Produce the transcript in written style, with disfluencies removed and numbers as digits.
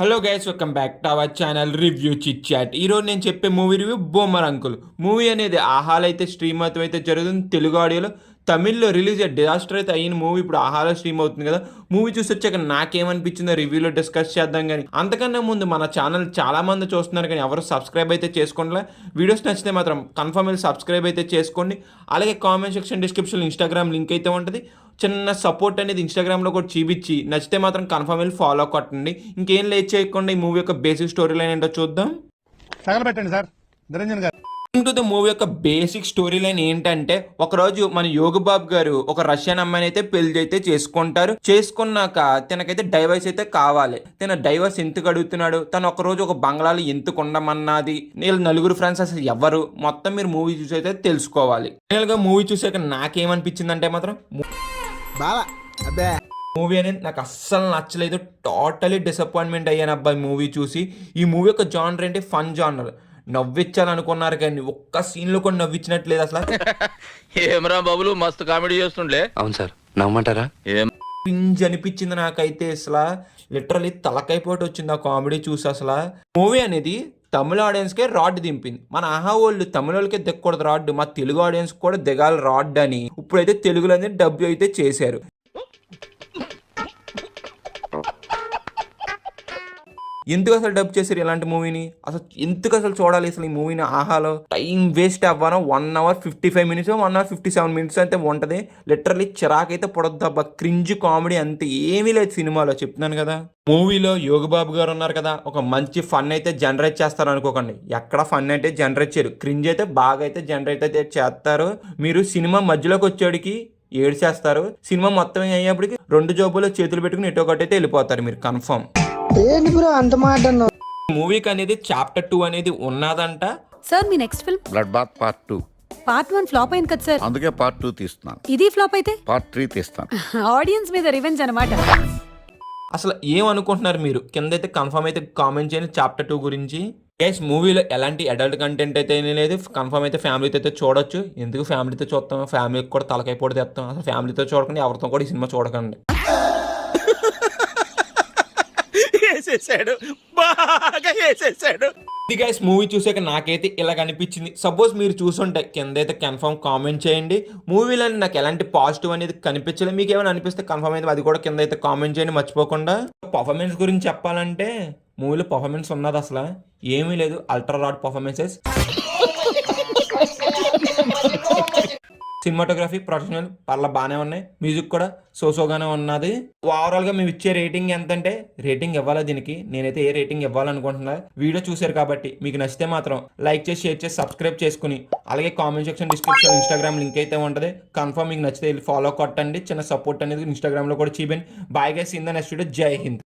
Hello guys, welcome back to our channel review chit chat. ఈరోజు నేను చెప్పే movie review boomer uncle movie అనేది ఆహాలో అయితే స్ట్రీమ్ అయితే జరుగుతుంది. తెలుగు ఆడియోలో తమిళ్లో రిలీజ్ డిజాస్టర్ అయితే అయిన మూవీ ఇప్పుడు ఆహాలో స్ట్రీమ్ అవుతుంది కదా. మూవీ చూసి వచ్చాక నాకేమనిపించిందో రివ్యూలో డిస్కస్ చేద్దాం. కానీ అంతకన్నా ముందు మన ఛానల్ చాలా మంది చూస్తున్నారు కానీ ఎవరు సబ్స్క్రైబ్ అయితే చేసుకోండి. వీడియోస్ నచ్చితే మాత్రం కన్ఫర్మ్ అయితే సబ్స్క్రైబ్ అయితే చేసుకోండి. అలాగే కామెంట్ సెక్షన్ డిస్క్రిప్షన్లో ఇన్స్టాగ్రామ్ లింక్ అయితే ఉంటుంది. చిన్న సపోర్ట్ అనేది ఇన్స్టాగ్రామ్లో కూడా చూపించి నచ్చితే మాత్రం కన్ఫర్మ్ వెళ్ళి ఫాలో కొట్టండి. ఇంకేం లేట్ చేయకుండా ఈ మూవీ యొక్క బేసిక్ స్టోరీ లైన్ ఏంటో చూద్దాం. తగలబెట్టండి సార్ నిరంజన్ గారు. టు ద మూవీ యొక్క బేసిక్ స్టోరీ లైన్ ఏంటంటే, ఒకరోజు మన యోగబాబు గారు ఒక రష్యన్ అమ్మాయిని అయితే పెళ్లి అయితే చేసుకుంటారు. చేసుకున్నాక తనకైతే డైవర్స్ అయితే కావాలి. తన డైవర్స్ ఎందుకు అడుగుతున్నాడు, తను ఒకరోజు ఒక బంగ్లాలో ఎందుకు ఉండమన్నది, వీళ్ళు నలుగురు ఫ్రెండ్స్ అసలు ఎవరు, మొత్తం మీరు మూవీ చూసి అయితే తెలుసుకోవాలి. ఫైనల్ గా మూవీ చూసాక నాకేమనిపించింది అంటే మాత్రం మూవీ అనేది నాకు అస్సలు నచ్చలేదు. టోటలీ డిసప్పాయింట్మెంట్ అయ్యాను అబ్బాయి మూవీ చూసి. ఈ మూవీ యొక్క జానర్ ఏంటి, ఫన్ జానర్. నవ్వించాలనుకున్నారు కానీ ఒక్క సీన్ లో కూడా నవ్వించినట్లేదు అసలు. ఏమరా బాబులు మస్తు కామెడీ చేస్తుండే. అవును సార్, నవ్వమంటారా? పింజ్ అనిపించింది నాకైతే. అసలు లిటరలీ తలకైపోటు వచ్చింది ఆ కామెడీ చూసి. అసలు మూవీ అనేది తమిళ ఆడియన్స్కే రాడ్ దింపింది. మన ఆహా వాళ్ళు తమిళ వాళ్ళకే దిక్కకూడదు రాడ్, మా తెలుగు ఆడియన్స్ కూడా దిగాలి రాడ్ అని ఇప్పుడైతే తెలుగులో అనేది డబ్బు అయితే చేశారు. ఎందుకు అసలు డబ్ చేశారు ఇలాంటి మూవీని, అసలు ఎందుకు అసలు చూడాలి అసలు ఈ మూవీని ఆహాలో? టైం వేస్ట్ అవ్వను. 1 hour 55 minutes 1 hour 57 minutes అయితే ఉంటుంది. లిటరలీ చిరాకైతే పొడద్దు అబ్బా. క్రింజ్ కామెడీ అంతే, ఏమీ లేదు సినిమాలో, చెప్తున్నాను కదా. మూవీలో యోగబాబు గారు ఉన్నారు కదా, ఒక మంచి ఫన్ అయితే జనరేట్ చేస్తారు అనుకోకండి. ఎక్కడ ఫన్ అయితే జనరేట్ చేయరు, క్రింజ్ అయితే బాగా అయితే జనరేట్ అయితే చేస్తారు. మీరు సినిమా మధ్యలోకి వచ్చేడికి ఏడు చేస్తారు, సినిమా మొత్తం అయ్యేప్పటికి 2 జోబులో చేతులు పెట్టుకుని ఎటో ఒకటి అయితే వెళ్ళిపోతారు మీరు కన్ఫర్మ్. అంత మాట మూవీకి అనేది చాప్టర్ 2 అనేది ఉన్నదంట. సార్ మీ next film blood bath part 2. Part 1 flop అయింది కదా సార్, అందుకే పార్ట్ 2 తీస్తున్నాను. ఇది ఫ్లాప్ అయితే పార్ట్ 3 తీస్తాను. ఆడియన్స్ మీద రివెంజ్ అన్నమాట. అసలు ఏమనుకుంటున్నారు మీరు? కింద అయితే కన్ఫర్మ్ అయితే కామెంట్ చేయండి చాప్టర్ 2 గురించి. గైస్, మూవీలో ఎలాంటి అడల్ట్ కంటెంట్ అయితే లేదు. కన్ఫర్మ్ అయితే ఫ్యామిలీతో అయితే చూడొచ్చు. ఎందుకు ఫ్యామిలీతో చూస్తాం, ఫ్యామిలీకి కూడా తలకైపోటు తెస్తాం. అసలు ఫ్యామిలీతో చూడకండి, ఎవరితో కూడా ఈ సినిమా చూడకండి. ఇది గైస్ మూవీ చూసాక నాకైతే ఇలా అనిపించింది. సపోజ్ మీరు చూసుంటే కింద అయితే కన్ఫర్మ్ కామెంట్ చేయండి. మూవీలో నాకు ఎలాంటి పాజిటివ్ అనేది కనిపించలేదు. మీకు ఏమైనా అనిపిస్తే కన్ఫర్మ్ అయితే అది కూడా కింద అయితే కామెంట్ చేయండి మర్చిపోకుండా. పర్ఫార్మెన్స్ గురించి చెప్పాలంటే మూవీలో పర్ఫార్మెన్స్ ఉన్నది అసలు ఏమీ లేదు. Ultra rad performances, cinematography professional పర్ల బాగానే ఉన్నాయి. మ్యూజిక్ కూడా సోసోగానే ఉన్నది. ఓవరాల్గా మేము ఇచ్చే రేటింగ్ ఎంత అంటే, రేటింగ్ ఇవ్వాలి దీనికి. నేనైతే ఏ రేటింగ్ ఇవ్వాలనుకుంటున్నా, వీడియో చూశారు కాబట్టి మీకు నచ్చితే మాత్రం లైక్ చేసి, షేర్ చేసి, సబ్స్క్రైబ్ చేసుకుని, అలాగే comment section description Instagram link అయితే ఉంటుంది. కన్ఫర్మ్ మీకు నచ్చితే ఫాలో కొట్టండి. చిన్న సపోర్ట్ అనేది ఇన్స్టాగ్రామ్లో కూడా చూపించండి. Bye guys, in the next video. Jai Hind.